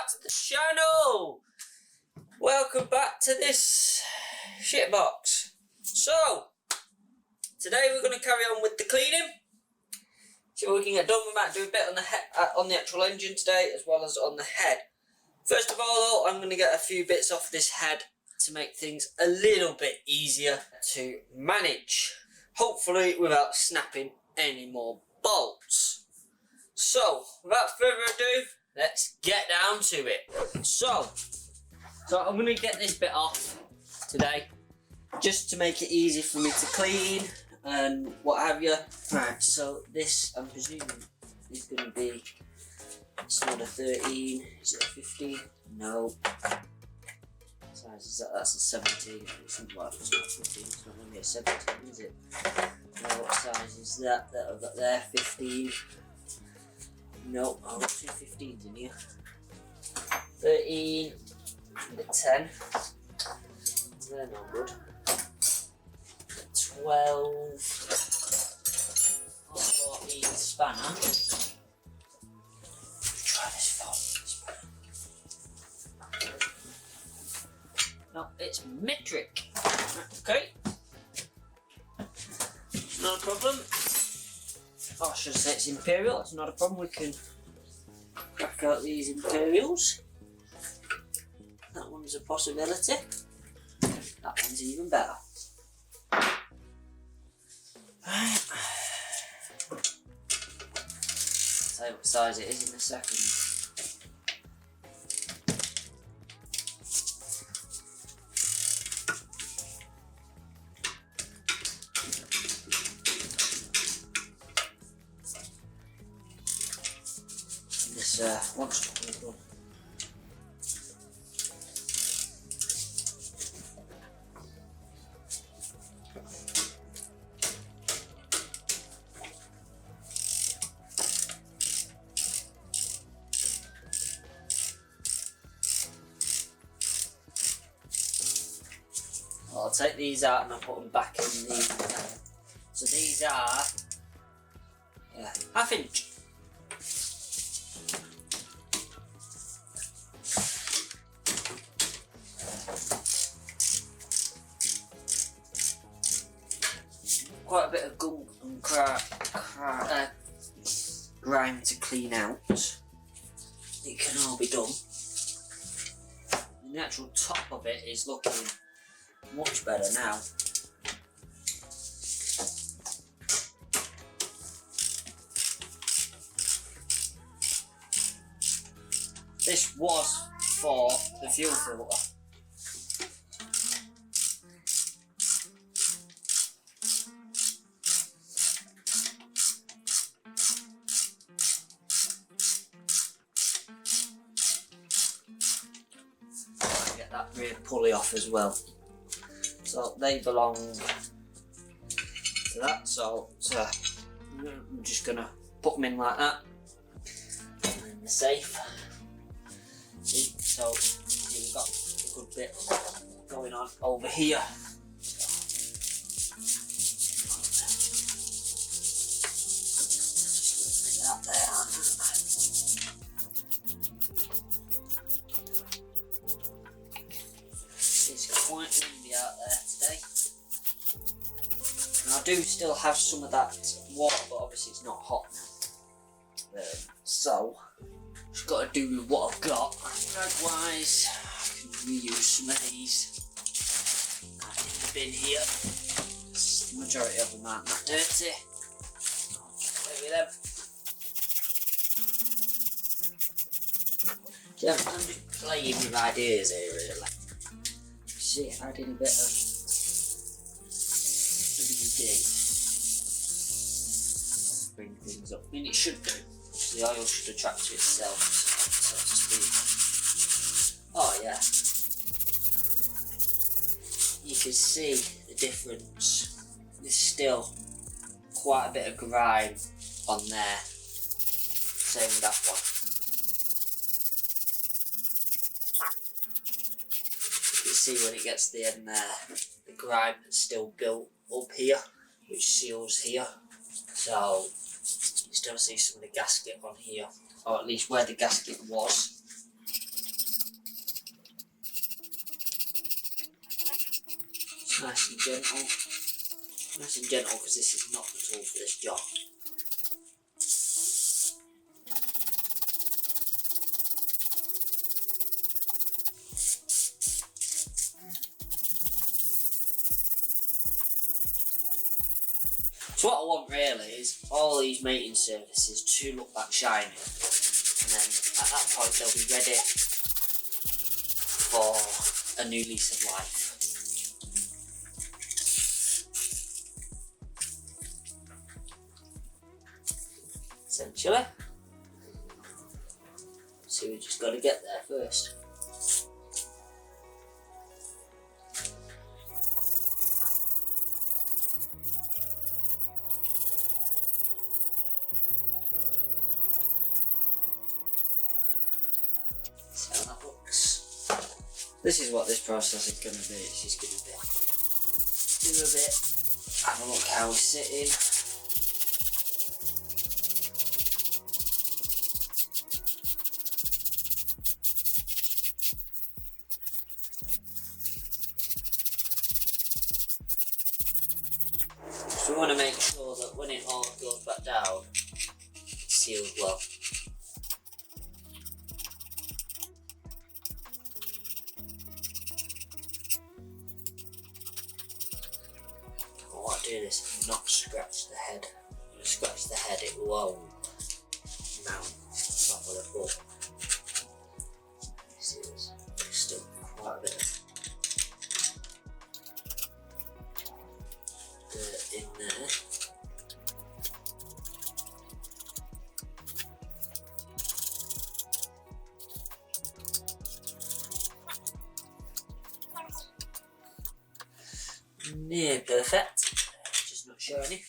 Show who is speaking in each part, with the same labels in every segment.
Speaker 1: back to the channel. Welcome back to this shitbox. So, today we're going to carry on with the cleaning. So we can get done. We might do a bit on the on the actual engine today, as well as on the head. First of all, though, I'm going to get a few bits off this head to make things a little bit easier to manage. Hopefully, without snapping any more bolts. So, without further ado, let's get down to it. So I'm going to get this bit off today, just to make it easy for me to clean and what have you. Right, so this, I'm presuming, is going to be, it's not a 13, is it a 15? No. What size is that? That's a 17. It's not 15, it's not going to be a 17, is it? No, what size is that I've got there? 15. No, I've got two 15s in here. 13 and a 10. They're not good. 12 or 14 spanner. Try this 14 spanner. No, it's metric. Okay. Not a problem. Oh, I should say it's imperial. It's not a problem. We can crack out these imperials. That one's a possibility. That one's even better. Right. I'll tell you what size it is in a second. This wants to be done. I'll take these out and I'll put them back in the. So these are ½ inch. Quite a bit of gunk and grime to clean out. It can all be done. And the actual top of it is looking much better now. This was for the fuel filter. Get that rear pulley off as well. So they belong to that, so I'm just going to put them in like that in the safe. See, so we've got a good bit going on over here. That there. It's quite windy out there today, and I do still have some of that water, but obviously it's not hot now. So just got to do with what I've got. Rag-wise, I can reuse some of these. In the bin here. The majority of them aren't that dirty. I'll just play with them. Yeah, I'm just playing with ideas here, really. See, I did a bit of WD. Bring things up. I mean, it should do. The oil should attract to itself, so to speak. Oh yeah. You can see the difference. There's still quite a bit of grime on there. Same with that one. You can see when it gets to the end there, the grime that's still built up here, which seals here. So you still see some of the gasket on here, or at least where the gasket was. Nice and gentle. Nice and gentle because this is not the tool for this job. So what I want really is all these mating surfaces to look like shiny, and then at that point they'll be ready for a new lease of life. Essentially. So we just got to get there first. See how that looks. This is what this process is going to be. It's just going to be do a bit, have a look how we're sitting. So we want to make sure that when it all goes back down, it's sealed well. I want to do this and not scratch the head. If you scratch the head, it won't mount properly. But see, there's still quite a bit of dirt in there. Near perfect, just not shiny.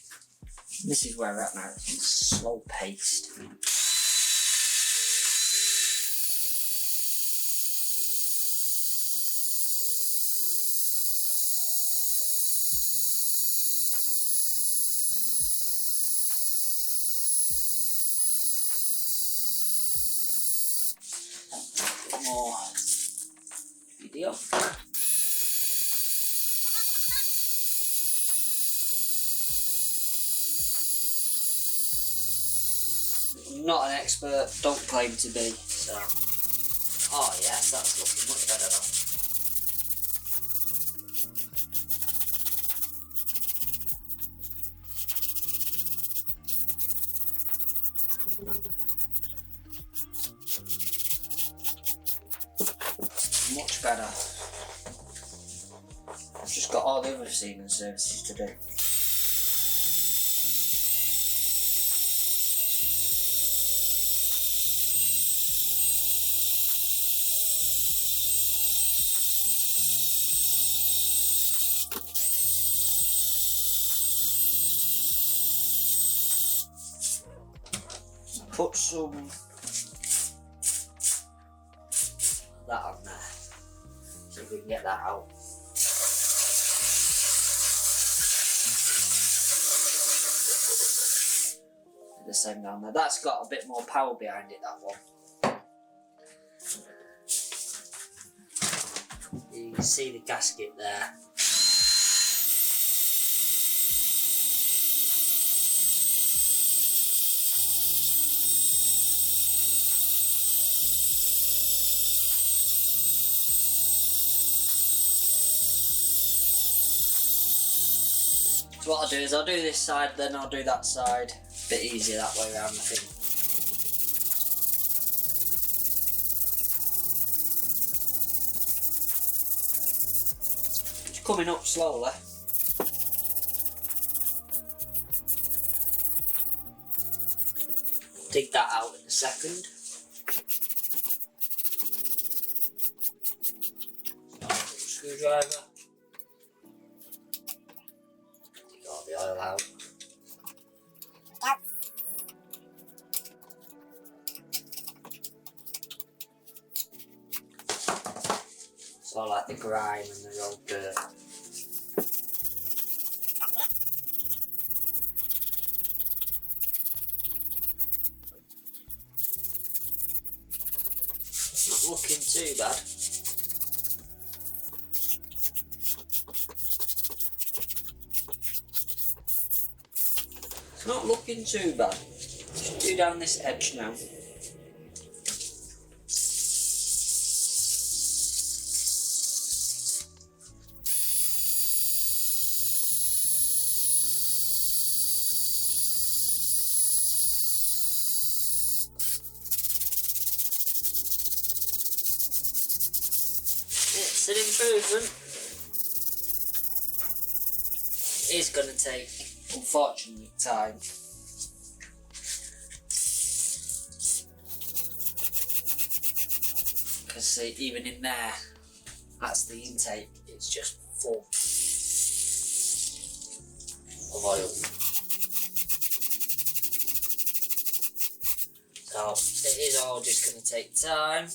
Speaker 1: This is where we're at now, it's slow paced. A bit more video. I'm not an expert, don't claim to be, so... Oh yes, that's looking much better now. Much better. I've just got all the other sealing services to do. Put some of that on there, so we can get that out. The same down there. That's got a bit more power behind it, that one. You can see the gasket there. So what I'll do is I'll do this side, then I'll do that side. A bit easier that way around, I think. It's coming up slowly. Dig that out in a second. Screwdriver. Take all the oil out. It's all like the grime and the road dirt. Not looking too bad. not looking too bad. Just do down this edge now. It's an improvement. It is going to take, unfortunately, time. Because see, even in there, that's the intake, it's just full of oil. So it is all just going to take time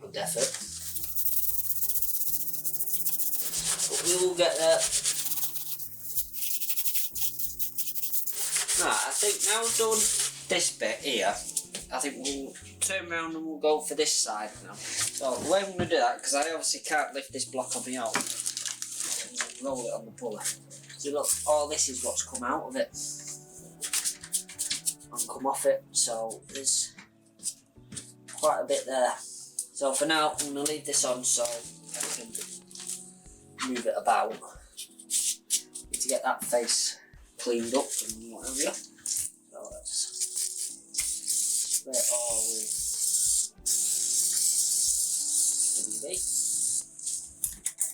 Speaker 1: and effort. But we will get there. Right, I think now we've done this bit here, I think we'll turn around and we'll go for this side now. So the way I'm going to do that, because I obviously can't lift this block on my own, roll it on the puller. So look, all this is what's come out of it and come off it, so there's quite a bit there. So for now, I'm going to leave this on so I can move it about. Need to get that face cleaned up and what have you. So let's spray it all with WD.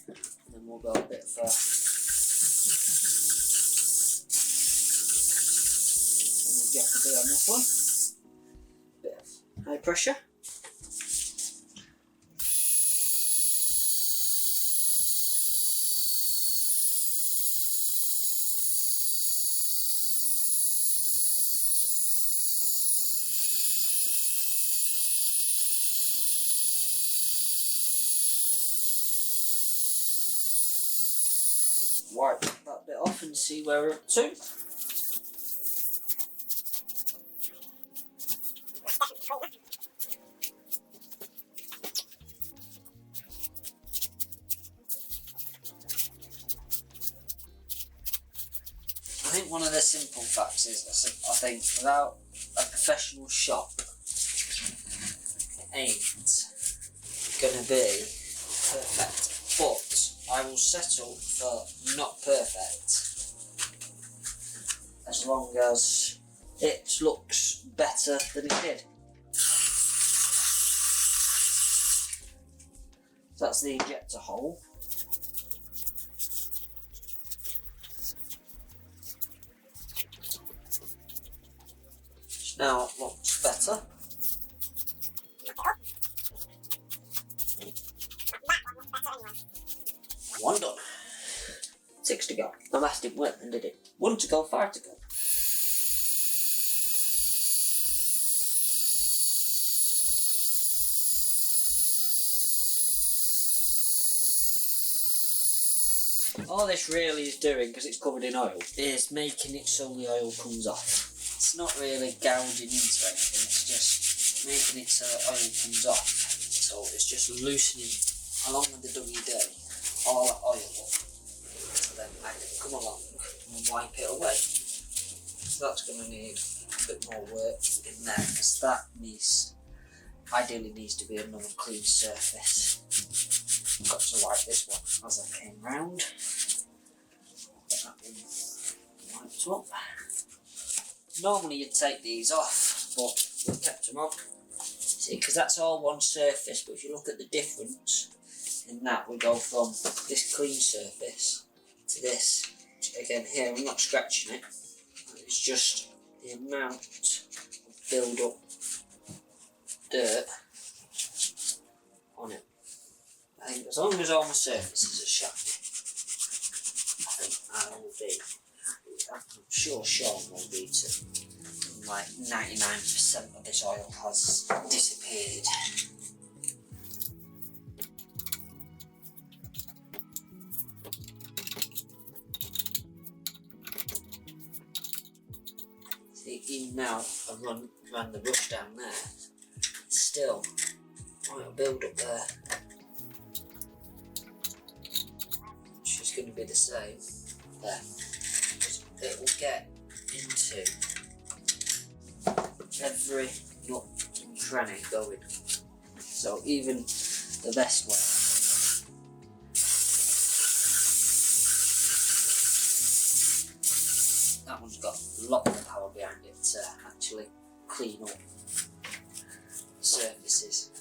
Speaker 1: And then we'll go a bit for you have to do on this one. Bit of high pressure. Wipe that bit off and see where we're up to. I think one of the simple facts is, I think without a professional shop, it ain't gonna be perfect. But I will settle for not perfect as long as it looks better than it did. That's the injector hole. Which now looks better. One done. 6 to go. My maths didn't work then, did it? 1 to go, 5 to go. All this really is doing, because it's covered in oil, is making it so the oil comes off. It's not really gouging into anything, it's just making it so the oil comes off. So it's just loosening, along with the WD, all that oil up. So then I can come along and wipe it away. So that's going to need a bit more work in there, because that ideally needs to be another clean surface. I've got to wipe this one as I came round. Get that one wiped up. Normally you'd take these off, but we've kept them on. See, because that's all one surface, but if you look at the difference in that, we go from this clean surface to this. Again, here I'm not scratching it, it's just the amount of build up dirt on it. I think as long as all my surfaces are shiny, I think I will be happy with that. I'm sure Sean will be too. Like 99% of this oil has disappeared. See, even now I ran the brush down there, still oil build up there. Which is going to be the same there. It will get into every nook and cranny going. So even the best one. That one's got a lot of power behind it to actually clean up surfaces.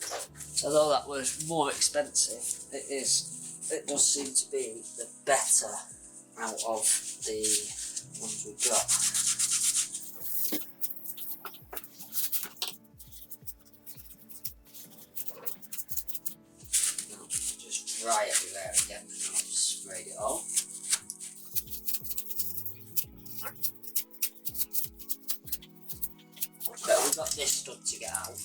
Speaker 1: Although that was more expensive, it does seem to be the better out of the ones we've got. Now, just dry everywhere again, and I've sprayed it all. But we've got this stud to get out.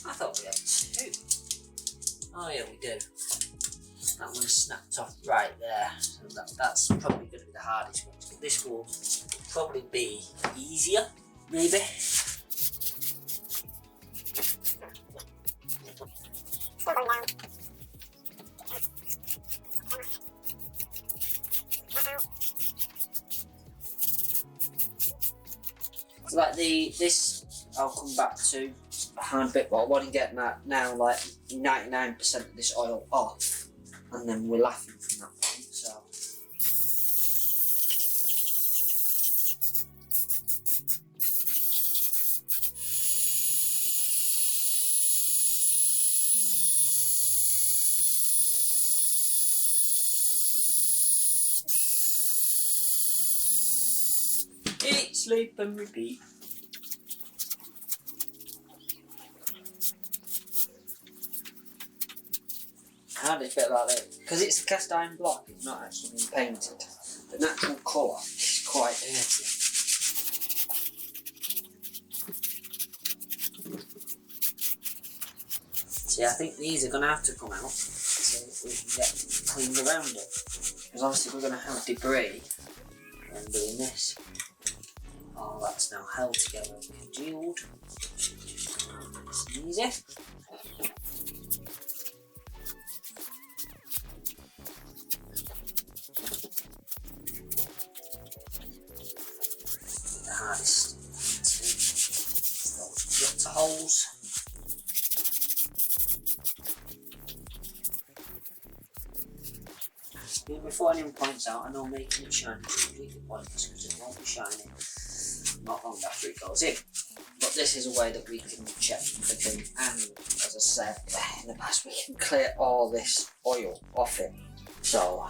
Speaker 1: I thought we had two. Oh yeah, we do. That one snapped off right there. So that's probably going to be the hardest one. So this will probably be easier, maybe. So like this, I'll come back to a hand bit, but I want to get that now like 99% of this oil off, and then we're laughing from that point. So eat, sleep and repeat. Hardest bit about it, because it's a cast iron block, it's not actually been painted. The natural colour is quite dirty. See, I think these are going to have to come out so we can get cleaned around it. Because obviously we're going to have debris when doing this. All that's now held together and congealed. Nice and easy. The hardest those holes. Before anyone points out, I know making it shiny is completely pointless because it won't be shining not long after it goes in. But this is a way that we can check the thing, and as I said in the past, we can clear all this oil off it. So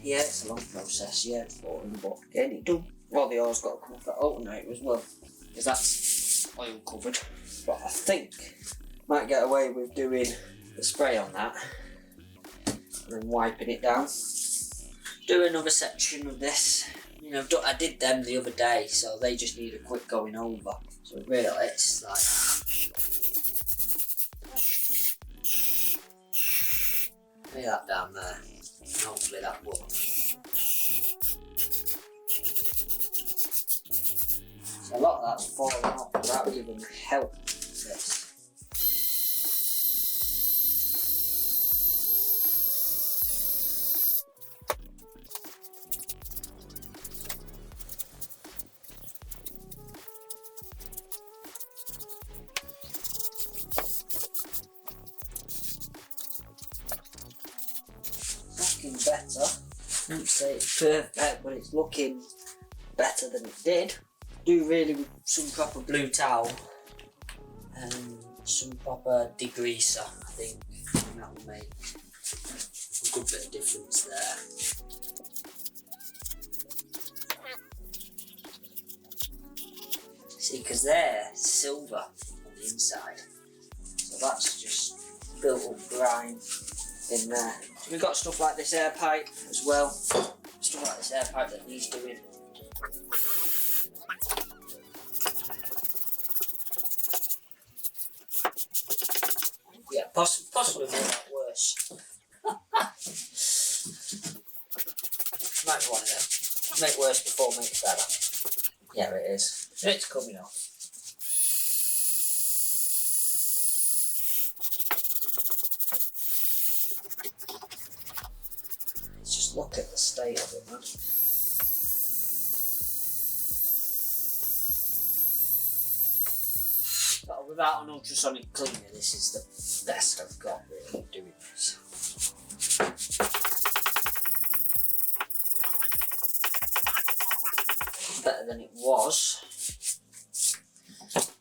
Speaker 1: yeah, it's a long process, yeah, it's boring, but getting it done. Well, the oil's got to come off that alternator as well, because that's oil covered. But I think might get away with doing the spray on that and then wiping it down. Do another section of this. You know, I did them the other day, so they just need a quick going over. So really, it's like lay that down there, and hopefully that will. So a lot of that's falling off without even help. This. Better. I wouldn't say it's perfect, but it's looking better than it did. Do really with some proper blue towel and some proper degreaser. I think that will make a good bit of difference there. See, because they're silver on the inside, so that's just built up grime in there. So we've got stuff like this air pipe as well. Stuff like this air pipe that needs doing. Yeah, possibly make that worse. Might be one of them. Make worse before make better. Yeah, it is. It's coming off. Just look at the state of it, man. without an ultrasonic cleaner, this is the best I've got really doing this. Better than it was.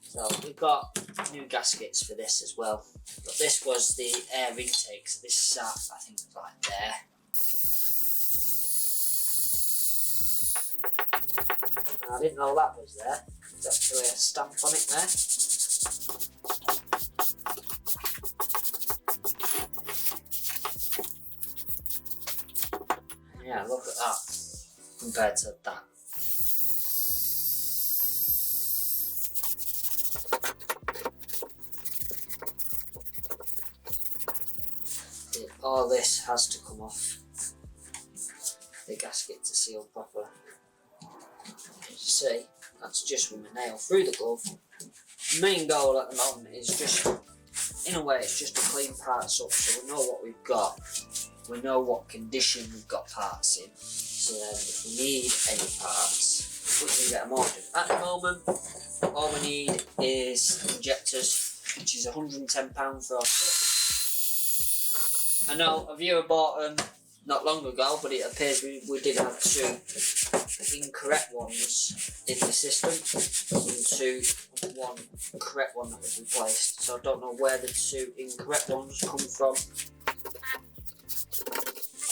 Speaker 1: So we've got new gaskets for this as well. But this was the air intake, so this sat, I think, right there. I didn't know that was there. There's actually a stamp on it there. Yeah, look at that compared to that. All this has to come off the gasket to seal properly. As you see, that's just with my nail through the glove. The main goal at the moment is just, in a way, it's just to clean parts up so we know what we've got. We know what condition we've got parts in. So then if we need any parts, we can get them ordered. At the moment, all we need is injectors, which is £110 for our kit. I know a viewer bought them not long ago, but it appears we did have two incorrect ones in the system and one correct one that was replaced. So I don't know where the two incorrect ones come from,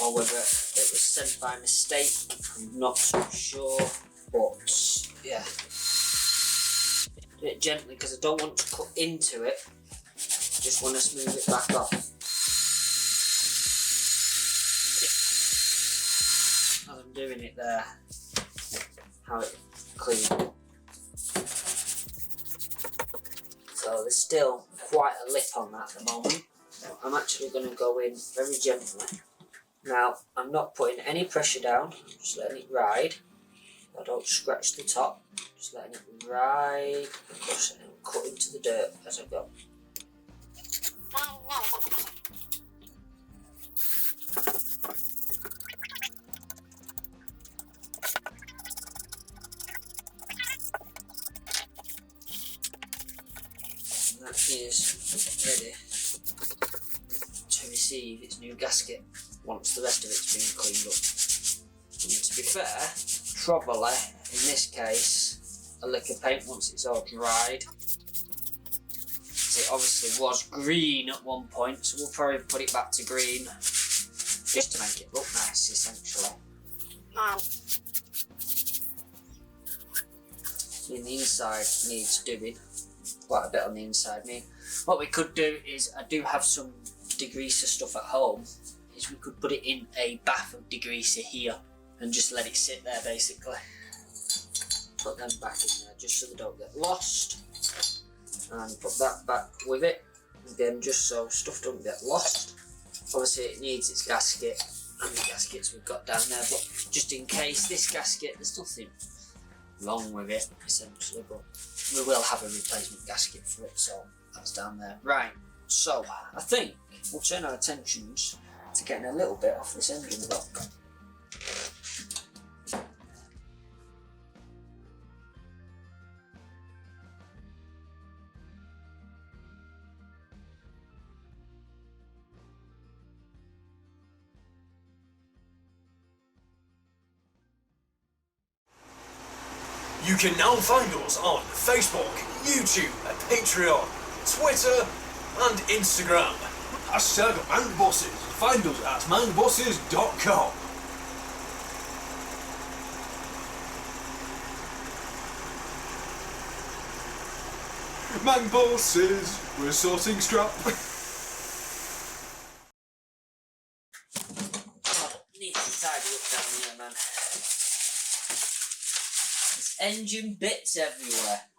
Speaker 1: or whether it was sent by mistake. I'm not so sure, but yeah. Do it gently because I don't want to cut into it, just want to smooth it back off. As I'm doing it there, how it cleans. So there's still quite a lip on that at the moment. I'm actually going to go in very gently. Now, I'm not putting any pressure down, I'm just letting it ride. I don't scratch the top, just letting it ride across and cut into the dirt as I go. And that is ready to receive its new gasket once the rest of it's been cleaned up. And to be fair, probably in this case a lick of paint once it's all dried. It obviously was green at one point, so we'll probably put it back to green just to make it look nice, essentially. And the inside needs doing quite a bit on the inside. What we could do is, I do have some degreaser stuff at home, is we could put it in a bath of degreaser here and just let it sit there basically. Put them back in there just so they don't get lost, and put that back with it again just so stuff don't get lost. Obviously it needs its gasket and the gaskets we've got down there, but just in case this gasket, there's nothing wrong with it essentially, but we will have a replacement gasket for it, so that's down there. Right, so I think we'll turn our attentions to getting a little bit off this engine block.
Speaker 2: You can now find us on Facebook, YouTube, Patreon, Twitter and Instagram. Hashtag MangBosses. Find us at mangbosses.com. MangBosses, we're sorting scrap.
Speaker 1: Need to tidy up down here, man. There's engine bits everywhere.